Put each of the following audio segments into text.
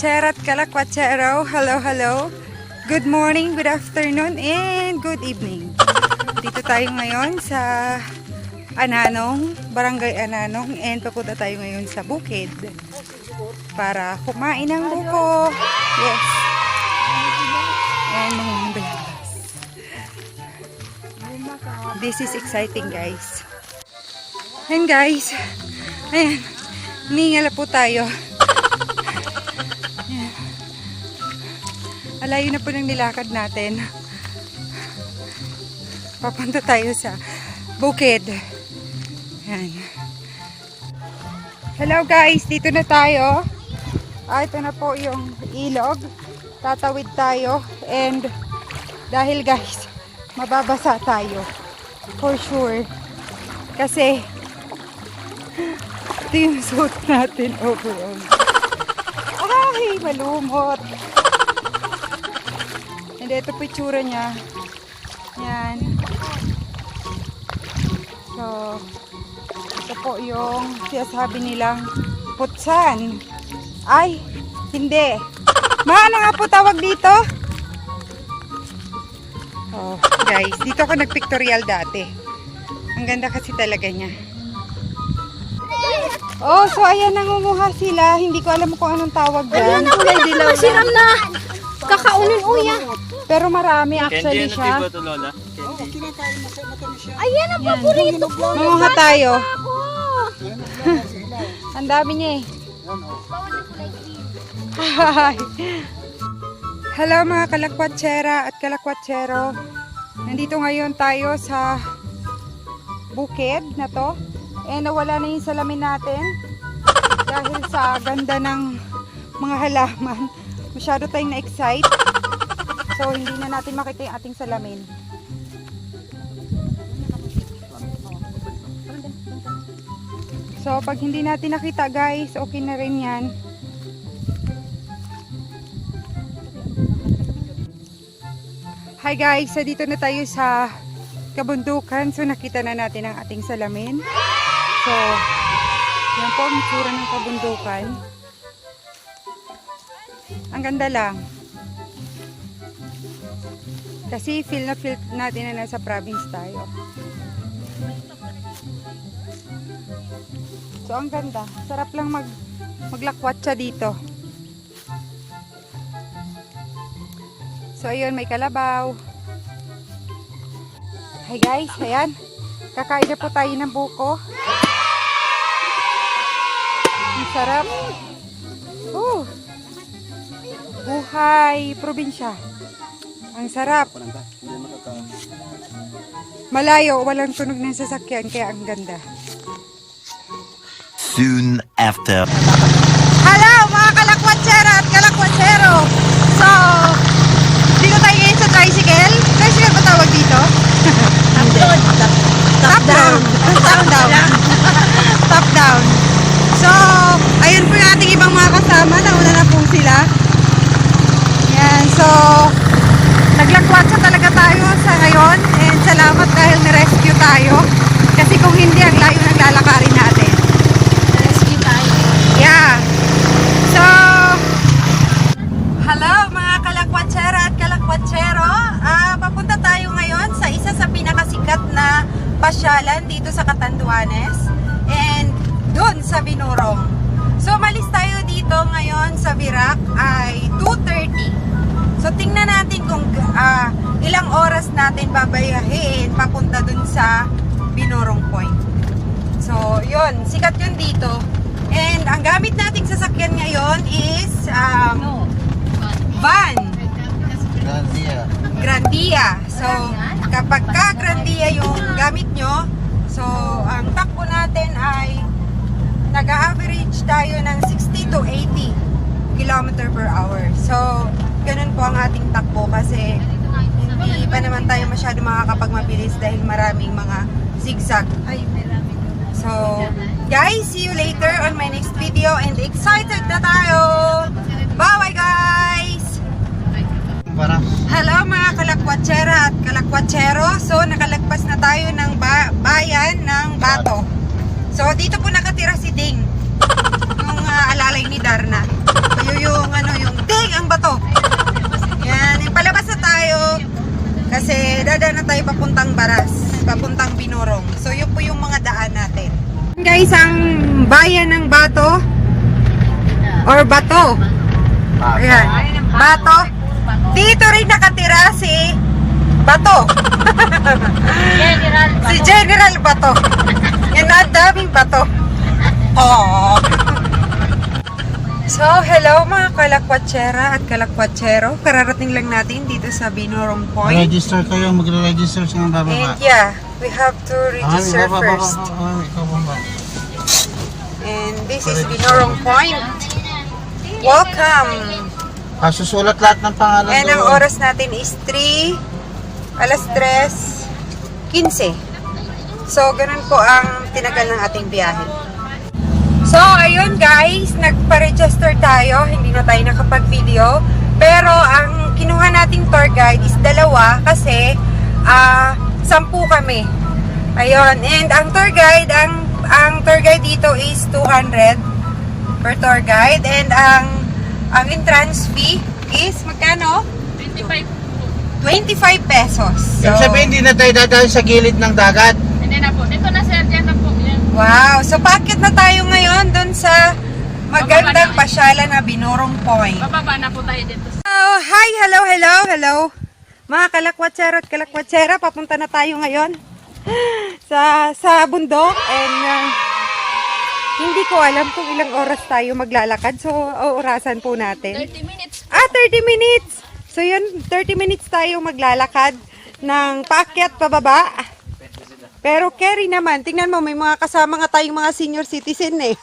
Kalakwatser at Kalakwatsero, hello, hello. Good morning, good afternoon, and good evening. Dito tayo ngayon sa Ananong, Barangay Ananong, and papunta tayo ngayon sa bukid para kumain ng buko. Yes. And mga bayabas. This is exciting, guys. And guys, ayan, ningal po tayo. Alayo na po ng nilakad natin. Papunta tayo sa bukid. Ayan. Hello guys, dito na tayo. Ito na po yung ilog. Tatawid tayo. And dahil guys, mababasa tayo. For sure. Kasi ito yung suit natin overall. Ay, malumot. And ito po itsura niya. Yan. So, ito po yung sinasabi nilang putsan. Ay, hindi. Ano nga po tawag dito? Oh, guys, dito ako nagpictorial dati. Ang ganda kasi talaga niya. Oh, so ayan, nangunguha sila. Hindi ko alam kung anong tawag dyan. Ayan na, kulay dilaw masiram na. Kakaunin uya. Pero marami actually siya. Ayan ang paborito ko. Manguha tayo. Ang dami niya eh. Hello mga kalakwatsera at kalakwatsero. Nandito ngayon tayo sa bukid na to. Eh nawala na yung salamin natin. Dahil sa ganda ng mga halaman. Masyado tayong na-excite. So hindi na natin makita yung ating salamin. So pag hindi natin nakita guys, okay na rin yan. Hi guys, so dito na tayo sa kabundukan. So nakita na natin ang ating salamin. So yan po ang itsura ng kabundukan. Ang ganda lang. Kasi feel na feel natin na nasa province tayo. So ang ganda. Sarap lang maglakwatsa dito. So ayun, may kalabaw. Hi guys, ayan. Kakain na po tayo ng buko. Ang sarap. Buhay probinsya. Ang sarap. Malayo, walang tunog ng sasakyan, kaya ang ganda. Soon after. Hello mga kalakwatsera at kalakwatsero. So, dito tayo ngayon sa tricycle. Tricycle ba tawag dito? Top down. Top down. Top down. So, ayun po yung ating ibang mga kasama. Nauna na po sila. Yan, so naglakwatsa talaga tayo sa ngayon and salamat dahil ni-rescue tayo kasi kung hindi ang layo ng lalakarin natin. Rescue tayo. Yeah. So, hello mga kalakwatsera at kalakwatsero. Papunta tayo ngayon sa isa sa pinakasikat na pasyalan dito sa Catanduanes and dun sa Binurong. So, malis tayo dito ngayon sa Virac ay 2:30. So, tingnan natin kung ilang oras natin babayahin papunta dun sa Binurong Point. So, yun. Sikat yun dito. And, ang gamit nating sasakyan ngayon is van. Grandia. So, kapag ka Grandia yung gamit nyo, so, ang takbo natin ay nag-average tayo ng 60 to 80 km per hour. So, ganun po ang ating takbo kasi hindi pa naman tayo masyado makakapagmabilis dahil maraming mga zigzag. So, guys, see you later on my next video and excited na tayo! Bye guys! Hello mga kalakwatsera at kalakwatsero. So, nakalagpas na tayo ng bayan ng Bato. So, dito po nakatira si Ding. Yung alalay ni Darna. So, yung Or bato. Ayan. Bato. Dito rin nakatira si Bato. General Si General Bato. Yan, ang daming bato. Oh. So, hello mga kalakwatsera at kalakwatsero. Kararating lang natin dito sa Binorong Point. Register kayo, magre-register sa mga bababa. And yeah, we have to register first. Ikaw ba? And this is Binorong Point. Welcome! Susulat lahat ng pangalan And ang doon. oras natin is 3:15. So, ganun po ang tinagal ng ating biyahe. So, ayun guys, nagpa-register tayo. Hindi na tayo nakapag-video. Pero, ang kinuha nating tour guide is 2 kasi 10 kami. Ayun. And ang tour guide dito is 200 per tour guide. And ang entrance fee is magkano? 25 pesos. So, Ibig sabihin, hindi na tayo dadaan sa gilid ng dagat. Hindi na po. Dito na sir, dyan na po. Yan. wow. So, paakyat na tayo ngayon dun sa magandang pasyalan na Binorong Point. Bababa na po tayo dito. Oh, hi, hello. Mga kalakwatsero at kalakwatsera, papunta na tayo ngayon sa bundok and hindi ko alam kung ilang oras tayo maglalakad. So, orasan po natin. 30 minutes. 30 minutes! So, yun, 30 minutes tayo maglalakad ng paakyat pababa. Pero carry naman. Tingnan mo, may mga kasama nga tayong mga senior citizen eh.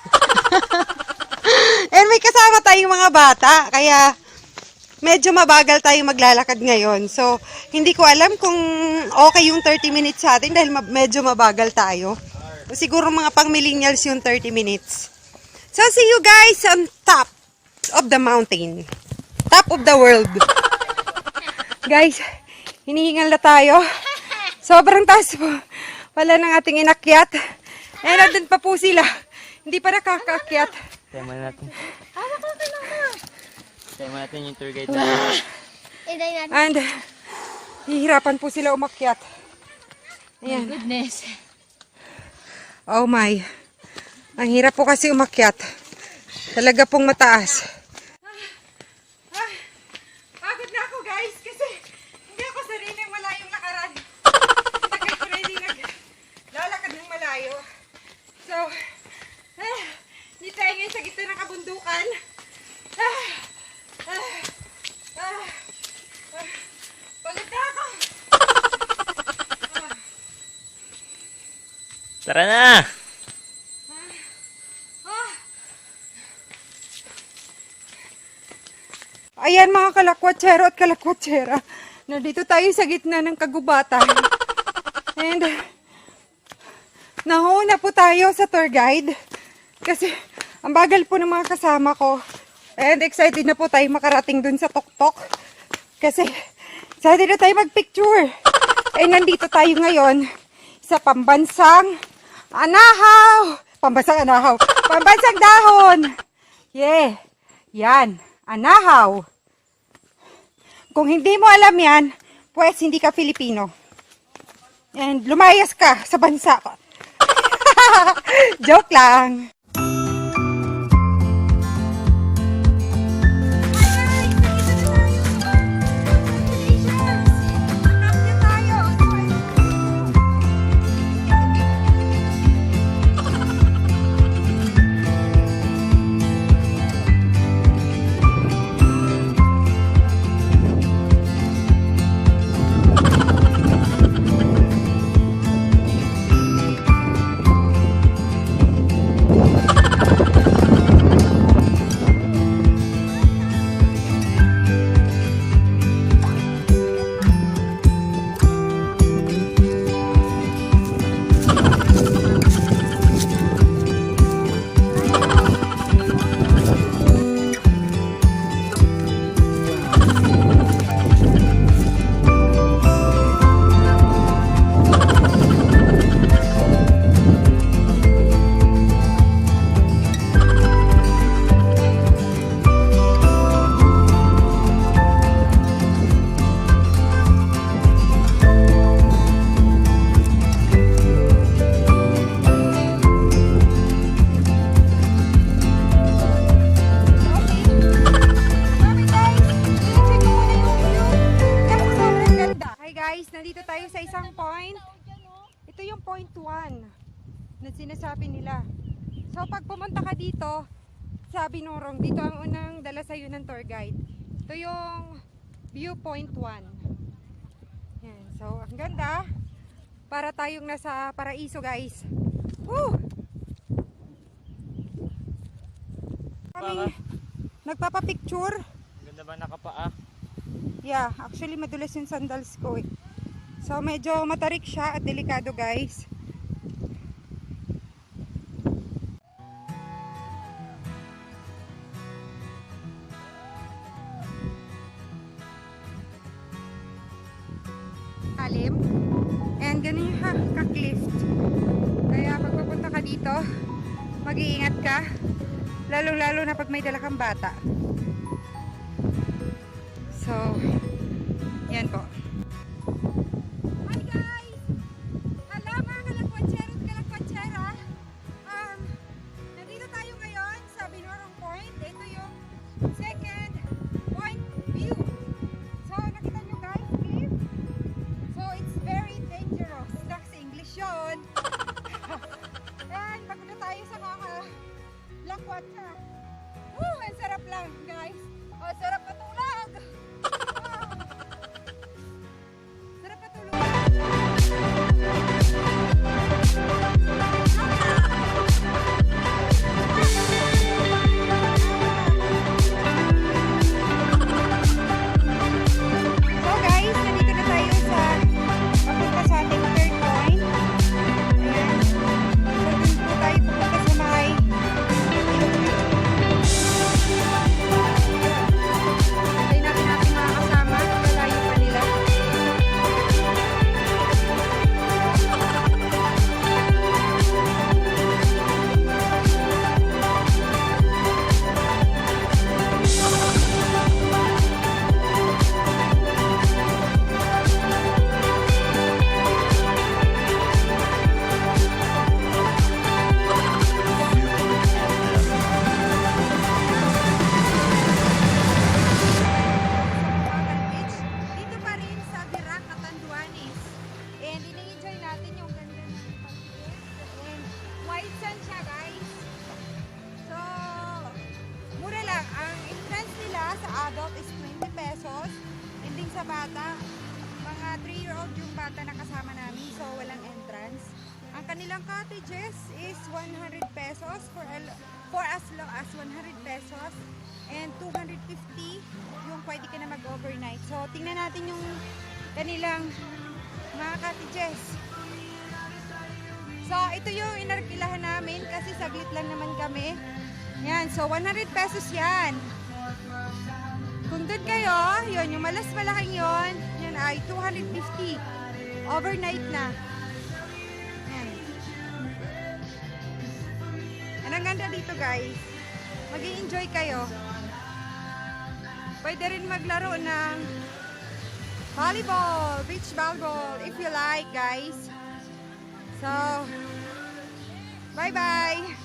And may kasama tayong mga bata. Kaya, medyo mabagal tayo maglalakad ngayon. So, hindi ko alam kung okay yung 30 minutes sa atin dahil medyo mabagal tayo. Siguro mga pang millennials yung 30 minutes. So, see you guys on top of the mountain. Top of the world. Guys, hinihingal na tayo. Sobrang taas po pala ng ating inakyat. Eh, nandun pa po sila. Hindi pa nakakaakyat. Tema natin. Tema natin yung tour guide. And, hihirapan po sila umakyat. Ayan. Goodness. Oh my. Ang hirap po kasi umakyat. Talaga pong mataas. Pagod na ako guys kasi hindi ako sariling malayong lakaran. Tagal ko na hindi naglalakad ng malayo. So, hindi tayo ngayon sa gitna ng kabundukan. Pagod na ako. Tara na! Ayan mga kalakwatsero at kalakwatsera. Nandito tayo sa gitna ng kagubatan. And nauna po tayo sa tour guide. Kasi ang bagal po ng mga kasama ko. And excited na po tayo makarating dun sa tuktok. Kasi excited na tayo magpicture. And nandito tayo ngayon sa pambansang anahaw. Pambansang anahaw. Pambansang dahon. Yeah. Yan. Anahaw. Kung hindi mo alam yan, pues hindi ka Filipino. And lumayas ka sa bansa ko. Joke lang. tayo sa isang point. Ito yung point 1 na sinasabi nila. So pag pumunta ka dito sa Binurong, dito ang unang dala sa'yo ng tour guide. Ito yung viewpoint 1. Yan. So ang ganda. Para tayong nasa paraiso, guys. Woo! Kami nagpapapicture. Ganda ba nakapaa? Yeah, actually madulas yung sandals ko eh. So medyo matarik siya at delikado, guys. Alim. And ganun yung ka-clift. Kaya pag papunta ka dito, mag-iingat ka. Lalo-lalo na pag may dala kang bata. So, yan po. Hi guys! Hello mga kalakwatsero at kalakwatsera. Nandito tayo ngayon sa Binurong Point. Ito yung second point view. So, nakita nyo guys, cliff? So, it's very dangerous. Sa English yun. And, pagpunta tayo sa Lakwatserang. Woo! Ang sarap lang, guys. Oh, sarap matulog. Wow. Sarap matulog. So guys, nandito na tayo sa papunta sa ating third point. Ayan. So dun po tayo pupunta sa may Hintay natin ating mga kasama. Malayo pa nila. Beach. Dito pa rin sa Catanduanes. And ini-enjoy natin yung ganda ng pag-iis. And white sun siya, guys. So, mura lang. Ang entrance nila sa adult is 20 pesos. And din sa bata, mga 3-year-old yung bata na kasama namin. So, walang entrance. Ang kanilang cottages is 100 pesos for as low as 100 pesos. And 250 yung pwede ka na mag-overnight. So, tingnan natin yung kanilang mga cottages. So, ito yung inarkilahan namin kasi saglit lang naman kami. Yan. So, 100 pesos yan. Kung doon kayo, yun, yung malas malaking yun, yan ay 250. Overnight na. Yan. And ang ganda dito, guys. Mag-i-enjoy kayo. Pwede rin maglaro ng volleyball, beach volleyball, if you like, guys. So, bye-bye!